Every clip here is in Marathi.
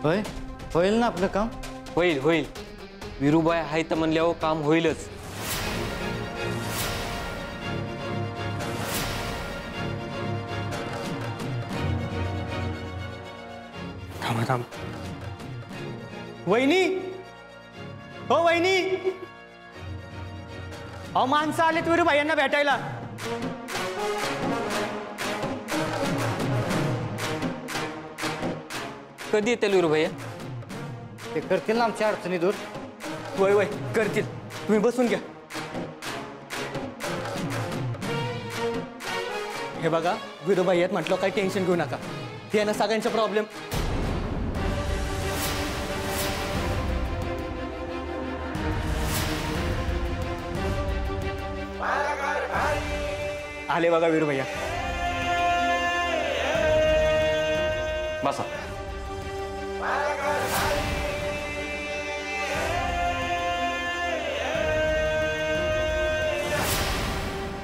होय, होईल ना आपलं काम? होईल होईल, विरूबाई आहे तर म्हणल्यावर काम होईलच. थांबा थांब. वहिनी, हो वहिनी, अहो माणसं आलेत विरूबाई यांना भेटायला. कधी येतील विरूभैया? ते करतील ना आमच्या अडचणी दूर. वय वय करतील, तुम्ही बसून घ्या. हे बघा विरूबाई आहेत म्हटलं, काही टेन्शन घेऊ नका. हे ना सगळ्यांचा प्रॉब्लेम. आले बघा विरूभैया. बसा.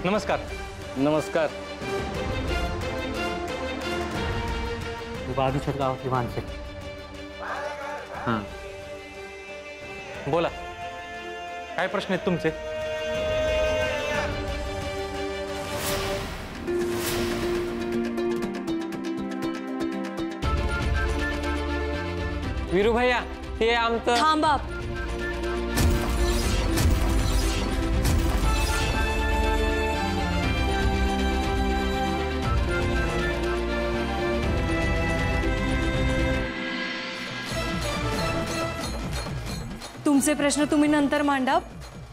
नमस्कार. नमस्कार. बाजूच्याच गावातली माणसं. बोला, काय प्रश्न आहेत तुमचे? विरूभैया, हे आमचं. थांबा. तुमचे प्रश्न तुम्ही नंतर मांडा.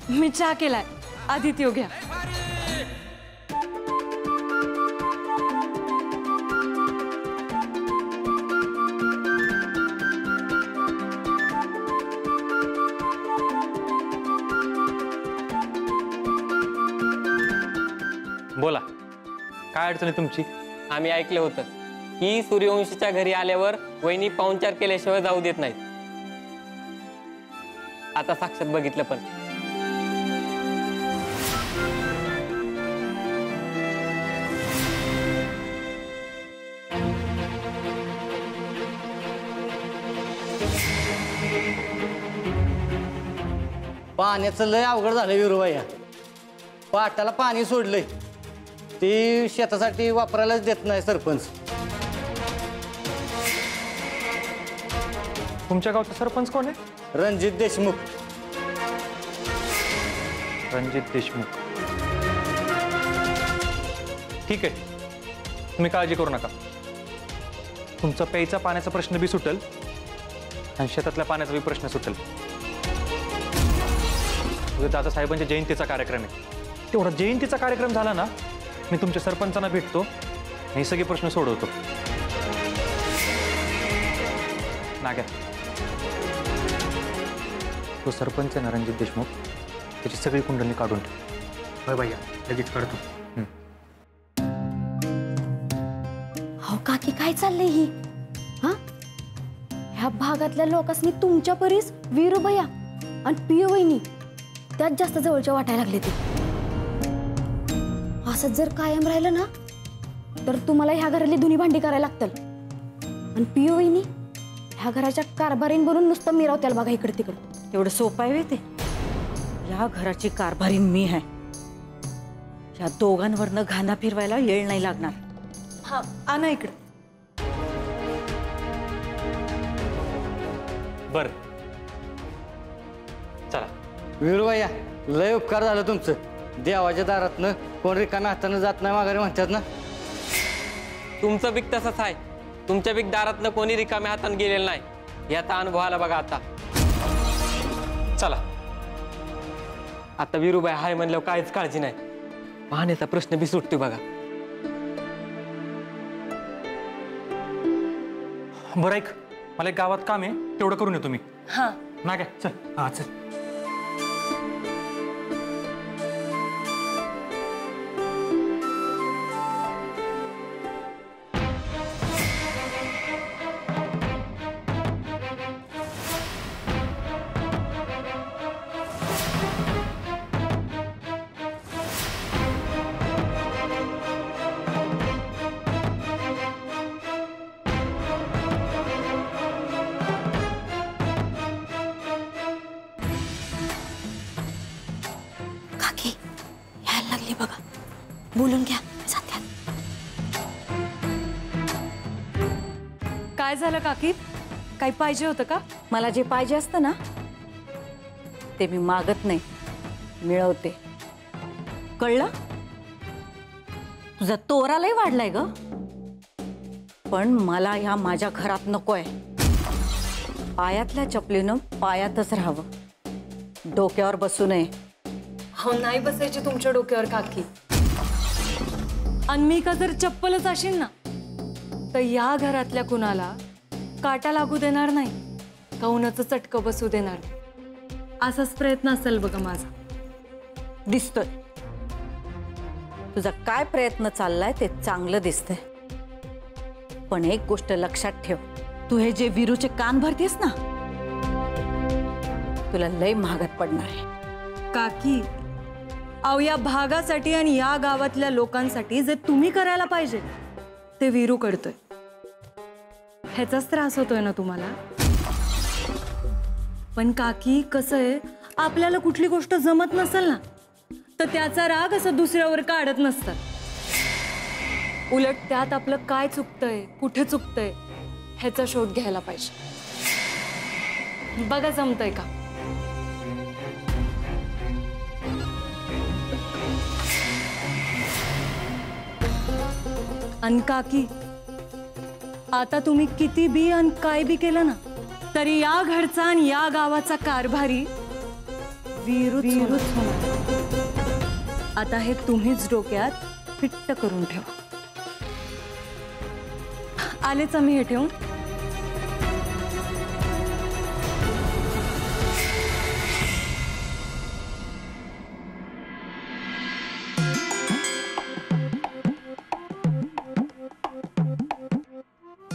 मी चहा केलाय, आदित्य घ्या. बोला, काय अडचण आहे तुमची? आम्ही ऐकलं होतं की सूर्यवंशीच्या घरी आल्यावर वहिनी पाहुणचार केल्याशिवाय जाऊ देत नाहीत. आता साक्षात बघितलं पण. पाण्याचं लय अवघड झालं विरूबाई. पाटाला पाणी सोडलंय, ती शेतासाठी वापरायलाच देत नाही सरपंच. तुमच्या गावचा सरपंच कोण आहे? रणजित देशमुख. रणजित देशमुख. ठीक आहे, तुम्ही काळजी करू नका. तुमचा प्यायचा पाण्याचा प्रश्न बी सुटेल आणि शेतातल्या पाण्याचा बी प्रश्न सुटेल. दादासाहेबांच्या जयंतीचा कार्यक्रम आहे, तेवढा जयंतीचा कार्यक्रम झाला ना, मी तुमच्या सरपंचांना भेटतो, हे सगळे प्रश्न सोडवतो. नाग्या, तो सरपंच आहे ना रणजित देशमुख, त्याची सगळी कुंडली काढून ठेव. होय भैया, लगेच करतो. हो काकी, काय चाललंय ही? हा, ह्या भागातल्या लोकांनी तुमच्या परीस विरूभैया आणि पिय वहिनी त्यात जास्त जवळच्या वाटायला लागले. ते असं जर कायम राहिलं ना, तर तुम्हाला ह्या घरातली धुनी भांडी करायला लागतील. आणि पिय वहिनी ह्या घराच्या कारभारीन बनून नुसतं मिरावत्याल बघा इकडे तिकडे. एवढं सोपं आहे ते? या घराची कारभारीण मी आहे. या दोघांवरनं घाना फिरवायला येळ नाही लागणार. हा, आणा इकडे. बर, चला. विरूबाई, लय उपकार झालं तुमचं. देवाच्या दारातनं कोण रिकाम्या हातानं जात नाही माघारी म्हणतात ना. तुमचं बीक तसंच आहे. तुमच्या बीक दारातनं कोणी रिकाम्या हातानं गेलेलं नाही, याचा अनुभव आला बघा आता. चला. आता विरूबाई हाय म्हणल्यावर काहीच काळजी नाही. पाण्याचा प्रश्न बी सुटतोय बघा. बरं ऐक, मला एक गावात काम आहे, तेवढं करून येतो मी. हा, नाग्या, चल. हा चल. बोलून घ्या जात्यात. काय झालं काकी? काही पाहिजे होतं का? मला जे पाहिजे असतं ना ते मी मागत नाही, मिळवते. कळलं? तुझा तोरा लय वाढलाय ग, पण मला ह्या माझ्या घरात नकोय. पायातल्या चपलीनं पायातच राहावं, डोक्यावर बसू नये. हो नाही बसायची तुमच्या डोक्यावर काकी. आणि मी का जर चप्पलच असेल ना तर या घरातल्या कुणाला काटा लागू देणार नाही, कौनाचं चटकं बसू देणार नाही. असाच प्रयत्न असेल बघा माझा. दिसतोय तुझा काय प्रयत्न चाललाय ते चांगलं दिसतंय, पण एक गोष्ट लक्षात ठेव, तू हे जे वीरूचे कान भरतेस ना तुला लय महागात पडणार आहे. काकी अहो या भागासाठी आणि या गावातल्या लोकांसाठी जे तुम्ही करायला पाहिजे ते वीरू करतोय. ह्याचाच त्रास होतोय ना तुम्हाला? पण काकी कसं आहे, आपल्याला कुठली गोष्ट जमत नसेल ना तर त्याचा राग असं दुसऱ्यावर काढत नसतात. उलट त्यात आपलं काय चुकतंय, कुठे चुकतंय ह्याचा शोध घ्यायला पाहिजे. बघा जमतंय का? आणि काकी आता तुम्ही किती बी आणि काय बी केलं ना तरी या घरचा आणि या गावाचा कारभारी वीरूच होणार. आता हे तुम्हीच डोक्यात फिट्ट करून ठेवा. आलेच आम्ही हे ठेवून.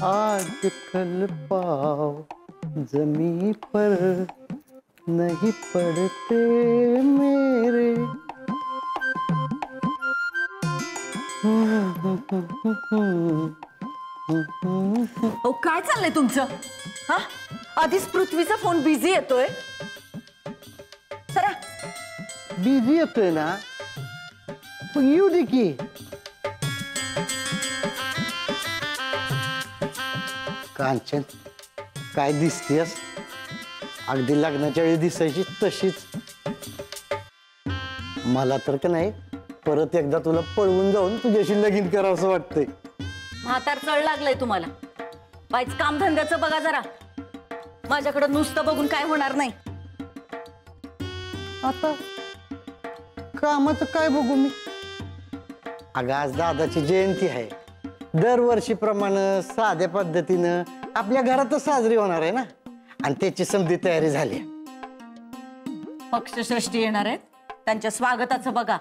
आजकल पाव जमी पर नहीं पड़ते मेरे. ओ काय चाललंय तुमचं? हा आधीच पृथ्वीचा फोन बिझी येतोय. सरा बिझी येतोय ना, येऊ दे की. कांचन काय दिसतेस, अगदी लग्नाच्या वेळी दिसायची तशीच. मला तर का नाही परत एकदा तुला पळवून जाऊन तुझ्याशी लगीन करावं असं वाटतंय. म्हातार चढ लागलंय तुम्हाला. बाईच काम धंद्याचं बघा जरा, माझ्याकडे नुसतं बघून काय होणार नाही. आता कामाचं काय बघू मी? अगं आज दादाची जयंती आहे, दरवर्षीप्रमाणे साध्या पद्धतीनं आपल्या घरातच साजरी होणार आहे ना, आणि त्याची समधी तयारी झाली. पक्षश्रेष्ठी येणार आहेत, त्यांच्या स्वागताचं बघा.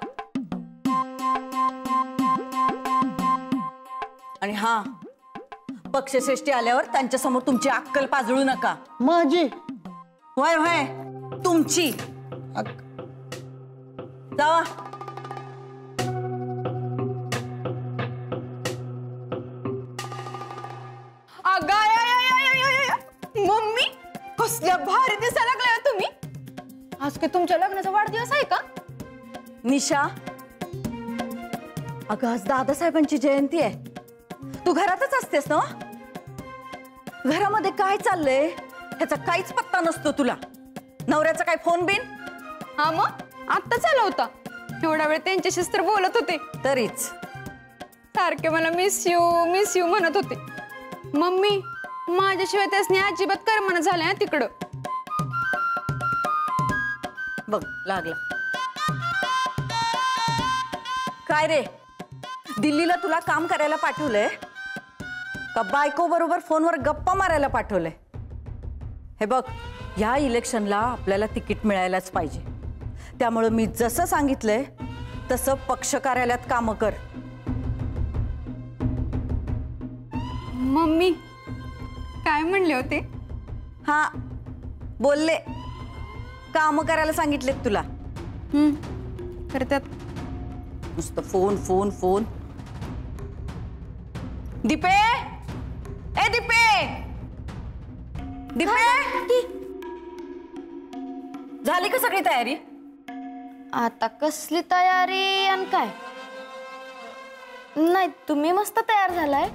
आणि हा पक्षश्रेष्ठी आल्यावर त्यांच्या समोर तुमची अक्कल पाजळू नका. माझी होय होय तुमची. जावा. मम्मी कसल्या भारी दिसायला लागलाय तुम्ही. आज काय तुमच्या लग्नाचा वाढदिवस आहे का? निशा अगं आज दादासाहेबांची जयंती आहे, तू घरातच असतेस ना? घरामध्ये काय चाललंय ह्याचा काहीच पत्ता नसतो तुला. नवऱ्याचा काय फोन बिन? हा मग आत्ताच आला होता, एवढा वेळ त्यांच्याशीच तर बोलत होते. तरीच सारखे मला मिस यू म्हणत होते. मम्मी माझ्याशिवाय त्यासनी अजिबात करमना झालंय तिकडं. बघ लागला. काय रे, दिल्लीला तुला काम करायला पाठवलंय का बायको बरोबर फोनवर गप्पा मारायला पाठवलंय? हे बघ, ह्या इलेक्शनला आपल्याला तिकीट मिळायलाच पाहिजे. त्यामुळे मी जसं सांगितलंय तसं पक्ष कार्यालयात कामं कर. मम्मी काय म्हणले होते? हा बोलले, कामं करायला सांगितलेत तुला. करतात. नुसतं फोन फोन फोन. दीपे, ए दीपे, दीपे झाली का सगळी तयारी? आता कसली तयारी आणि काय? नाही तुम्ही मस्त तयार झालाय,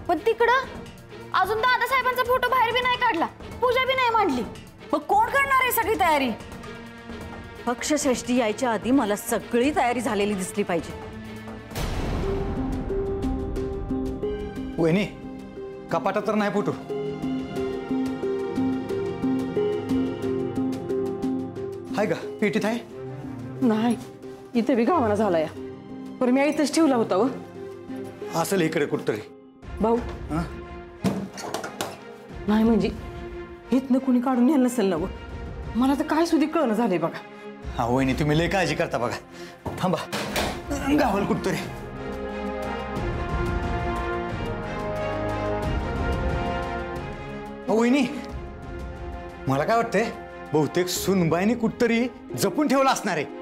पण तिकडं अजून दादासाहेबांचा फोटो बाहेर बी नाही काढला, पूजा बी नाही मांडली. मग कोण करणार आहे सगळी तयारी? पक्षश्रेष्ठी यायच्या आधी मला सगळी तयारी झालेली दिसली पाहिजे. वहिनी कपाटात तर नाही फोटो. हाय का पेटीत आहे? नाही इथे बी गावाना झालाय, पण मी इथंच ठेवला होता. व असेल इकडे कुठतरी. भाऊ हा? नाही म्हणजे इथनं कुणी काढून नेलं नसेल ना. व मला तर काय सुधी कळणं झालंय बघा. हा वहिनी तुम्ही लय काळजी करता बघा. थांबा गावाला कुठतरी. वहिनी मला काय वाटतंय, बहुतेक सुनबाईने कुठतरी जपून ठेवलं असणार आहे.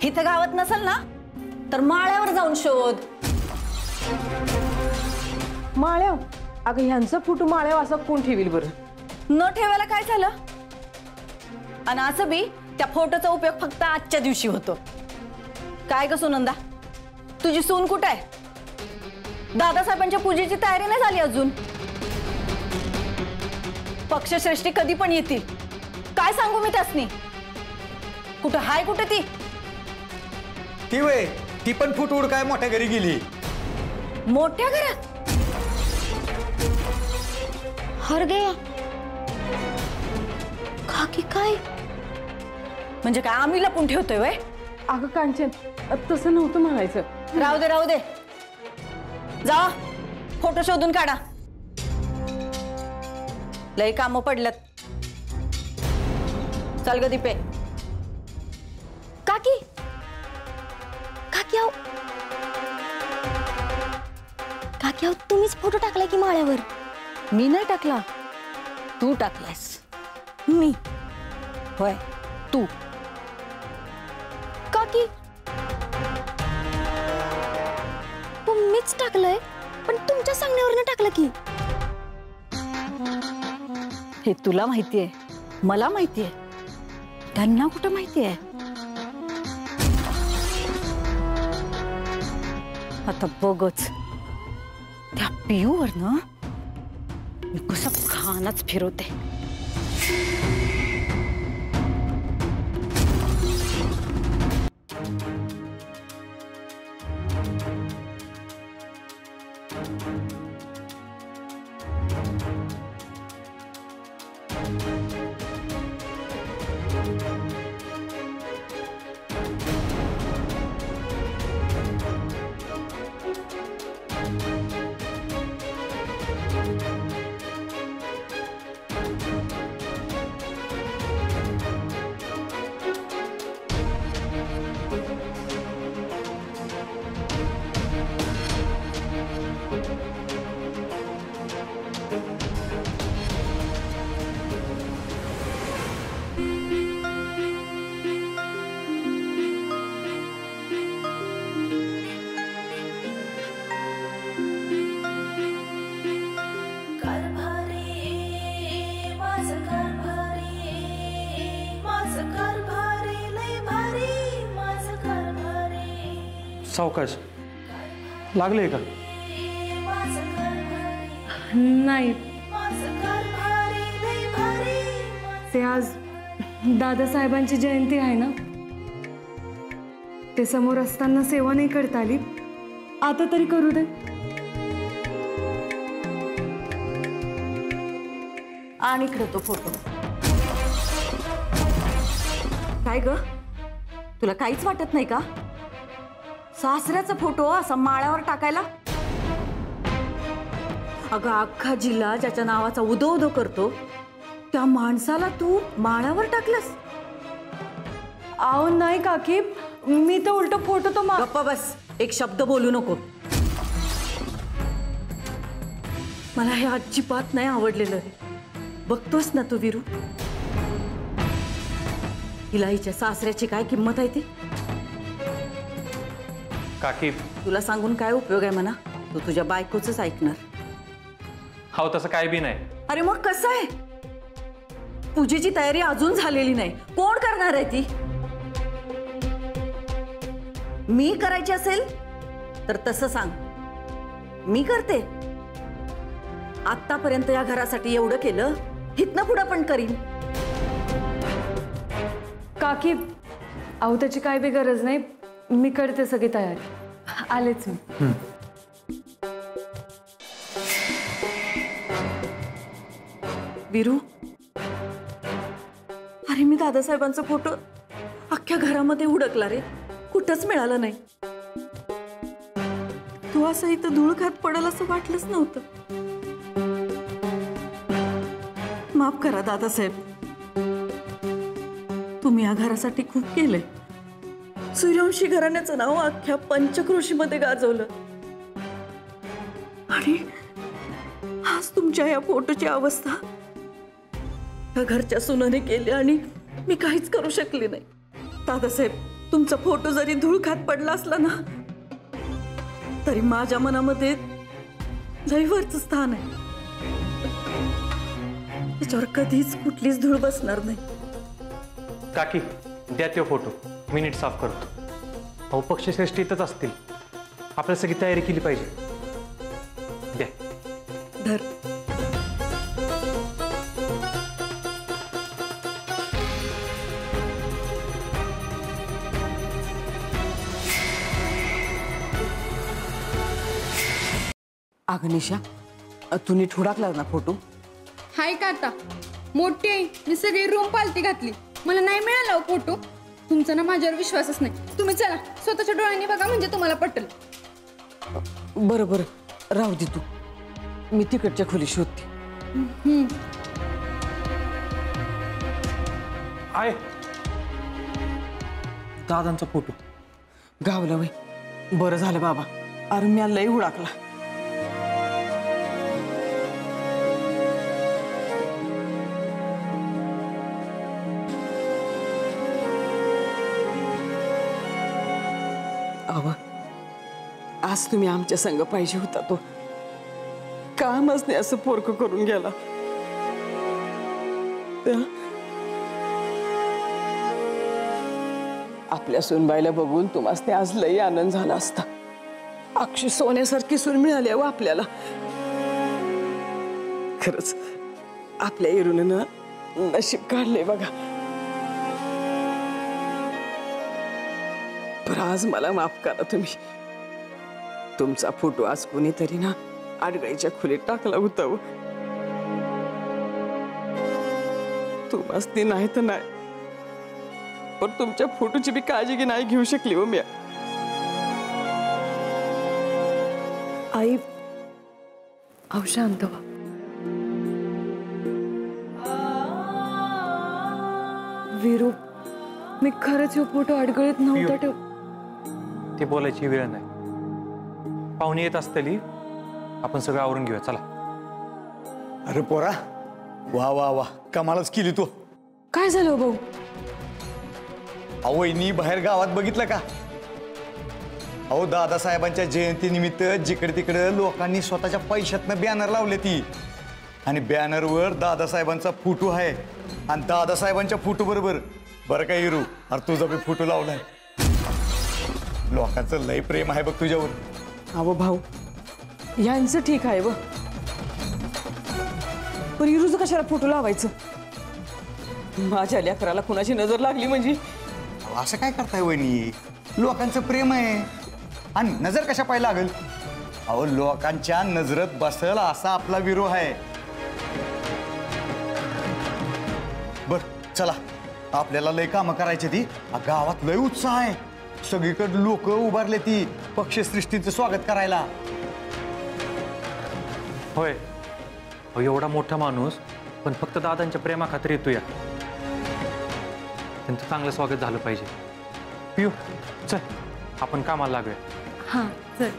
इथं गावात नसेल ना तर माळ्यावर जाऊन शोध. माळ्याव? अगं ह्यांचा फोटो माळ्याव असा कोण ठेवील बरं? न ठेवायला काय झालं? आणि असं बी त्या फोटोचा उपयोग फक्त आजच्या दिवशी होतो. काय ग सुनंदा, तुझी सून कुठे आहे? दादासाहेबांच्या पूजेची तयारी नाही झाली अजून. पक्षश्रेष्ठी कधी पण येतील, काय सांगू मी त्यासनी? कुठं हाय कुठे ती? ती वय ती पण फुट उड काय मोठ्या घरी गेली. मोठ्या घरात? हर गया काकी काय? म्हणजे काय आम्ही लपून ठेवतोय वय? अगं कांचन तसं नव्हतं म्हणायचं. राहू दे राहू दे, जा फोटो शोधून काढा. लय कामं पडल्यात. चल ग दीपे. काकी काकी आहो, काकी आहो तुम्हीच फोटो टाकलाय की माळ्यावर? मी नाही टाकला, तू टाकलास. मी? होय तू. काकी तुम्हीच टाकलंय, पण तुमच्या सांगण्यावरनं टाकलं की. हे तुला माहितीये, मला माहितीये, त्यांना कुठं माहितीये? आता बघच त्या पियूवर ना मी कसं खानच फिरवते. सावकाश लागले का? नाही, ते आज दादासाहेबांची जयंती आहे ना, ते समोर असताना सेवा नाही करता आली, आता तरी करू दे. आणि इकडे तो फोटो. काय ग, तुला काहीच वाटत नाही का? सासऱ्याचा फोटो असा माळ्यावर टाकायला? अगं अख्खा जिल्हा ज्याच्या नावाचा उदो उदो करतो त्या माणसाला तू माळ्यावर टाकलंस? आओ नाही काकी, मी तर उलट फोटो तो गप्पा बस, एक शब्द बोलू नको. मला हे अजिबात नाही आवडलेलं. बघतोस ना तू वीरू, हिला हिच्या सासऱ्याची काय किंमत आहे ती? काकी तुला सांगून काय उपयोग आहे म्हणा, तू तुझ्या बायकोच ऐकणार. हा तसं काय बी नाही. अरे मग कसं आहे? पूजेची तयारी अजून झालेली नाही, कोण करणार आहे ती? मी करायची असेल तर तसं सांग, मी करते. आतापर्यंत या घरासाठी एवढं केलं, इथनं पुढं पण करीन. काकी अहो त्याची काय बी गरज नाही, मी करते सगळी तयारी. आलेच मी. विरू, अरे मी दादासाहेबांचा फोटो अख्ख्या घरामध्ये हुडकला रे, कुठंच मिळालं नाही. तू असं इथं धूळ खात पडल असं वाटलंच नव्हतं. माफ करा दादासाहेब, तुम्ही या घरासाठी खूप केले. सूर्यवंशी घराण्याचं नाव अख्ख्या पंचक्रोशीमध्ये गाजवलं आणि आज तुमच्या या फोटोची अवस्था या घरच्या सुनाने केली आणि मी काहीच करू शकले नाही. दादासाहेब, तुमचा फोटो जरी धूळ खात पडला असला ना, तरी माझ्या मनामध्ये लईवरचं स्थान आहे. त्याच्यावर कधीच कुठलीच धूळ बसणार नाही. काकी द्या तो फोटो, मी नीट साफ करतो. अहो पक्षश्रेष्ठ इथंच असतील, आपल्याला सगळी तयारी केली पाहिजे. द्या. धर. अग्निशा, तू नीट हुडाकला ना फोटो? हाय का आता मोठी आहे, मी सगळी रूम पालती घातली, मला नाही मिळाला फोटो. तुमचा ना माझ्यावर विश्वासच नाही. तुम्ही चला स्वतःच्या डोळ्यांनी बघा, म्हणजे तुम्हाला पटेल. बरं बरं, राहू दे तू, मी तिकडच्या खोली शोधते. आहे दादांचा फोटो. गावलं वय, बरं झालं बाबा, अरे मी लई हुडाकला. अव, आज तुम्ही आमच्या संग पाहिजे होता, तो कामच नाही असं पोरकं करून गेला. आपल्या सूनबाईला बघून तुम्हाला आज लई आनंद झाला असता. अक्षी सोन्यासारखी सून मिळाली हो आपल्याला. खरंच आपल्या इरूनं नशीब काढले बघा. पण आज मला माफ करा तुम्ही. तुमचा फोटो आज कोणीतरी ना आडगळीच्या खोलीत टाकला होता. तुम्हाला नाही तर नाही, पण तुमच्या फोटोची बी काळजी की नाही घेऊ शकली हो मी. आई अहो शांत व्हा. वीरू, मी खरंच हा फोटो अडगळीत नव्हता ठेव. ती बोलायची वेळ नाही. पाहुणे येत असतली, आपण सगळं आवरून घेऊया. चला. अरे पोरा, वा वा वा, कमालच केली तू. काय झालं भाऊ? अहो वहिनी बाहेर गावात बघितलं का? अहो दादासाहेबांच्या जयंतीनिमित्त जिकडे तिकडे लोकांनी स्वतःच्या पैशातनं बॅनर लावले ती, आणि बॅनरवर दादासाहेबांचा फोटो आहे. आणि दादासाहेबांच्या फोटो बरोबर बरं काय हिरू, अरे तुझा बी फोटो लावलाय. लोकांचं लय प्रेम आहे बघ तुझ्यावर. अहो भाऊ, यांचं ठीक आहे व, पण इरूचं कशाला फोटो लावायचं? माझ्या लेकराला कुणाची नजर लागली म्हणजे? असं काय करताय वहिनी? लोकांचं प्रेम आहे, आणि नजर कशा पाय लागल? अहो लोकांच्या नजरत बसल असा आपला विरो आहे. बर चला, आपल्याला लय कामं करायची ती. गावात लय उत्साह आहे, सगळीकडे लोक उभारले ती पक्षसृष्टीचं स्वागत करायला. होय, अहो एवढा मोठा माणूस पण फक्त दादांच्या प्रेमाखातर येतोय. त्यांचं चांगलं स्वागत झालं पाहिजे. पिऊ चल, आपण कामाला लागूया. हां चल.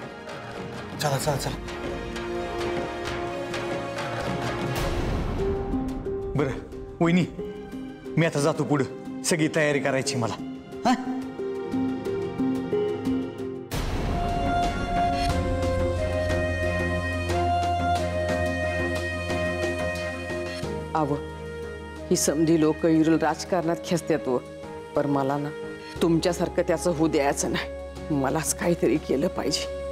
चला चला चला. बरं वहिनी, मी आता जातो पुढं, सगळी तयारी करायची मला. हा, अव, ही समधी लोक इरूल राजकारणात खेचतात व, पण मला ना तुमच्यासारखं त्याचं होऊ द्यायचं नाही. मलाच काहीतरी केलं पाहिजे.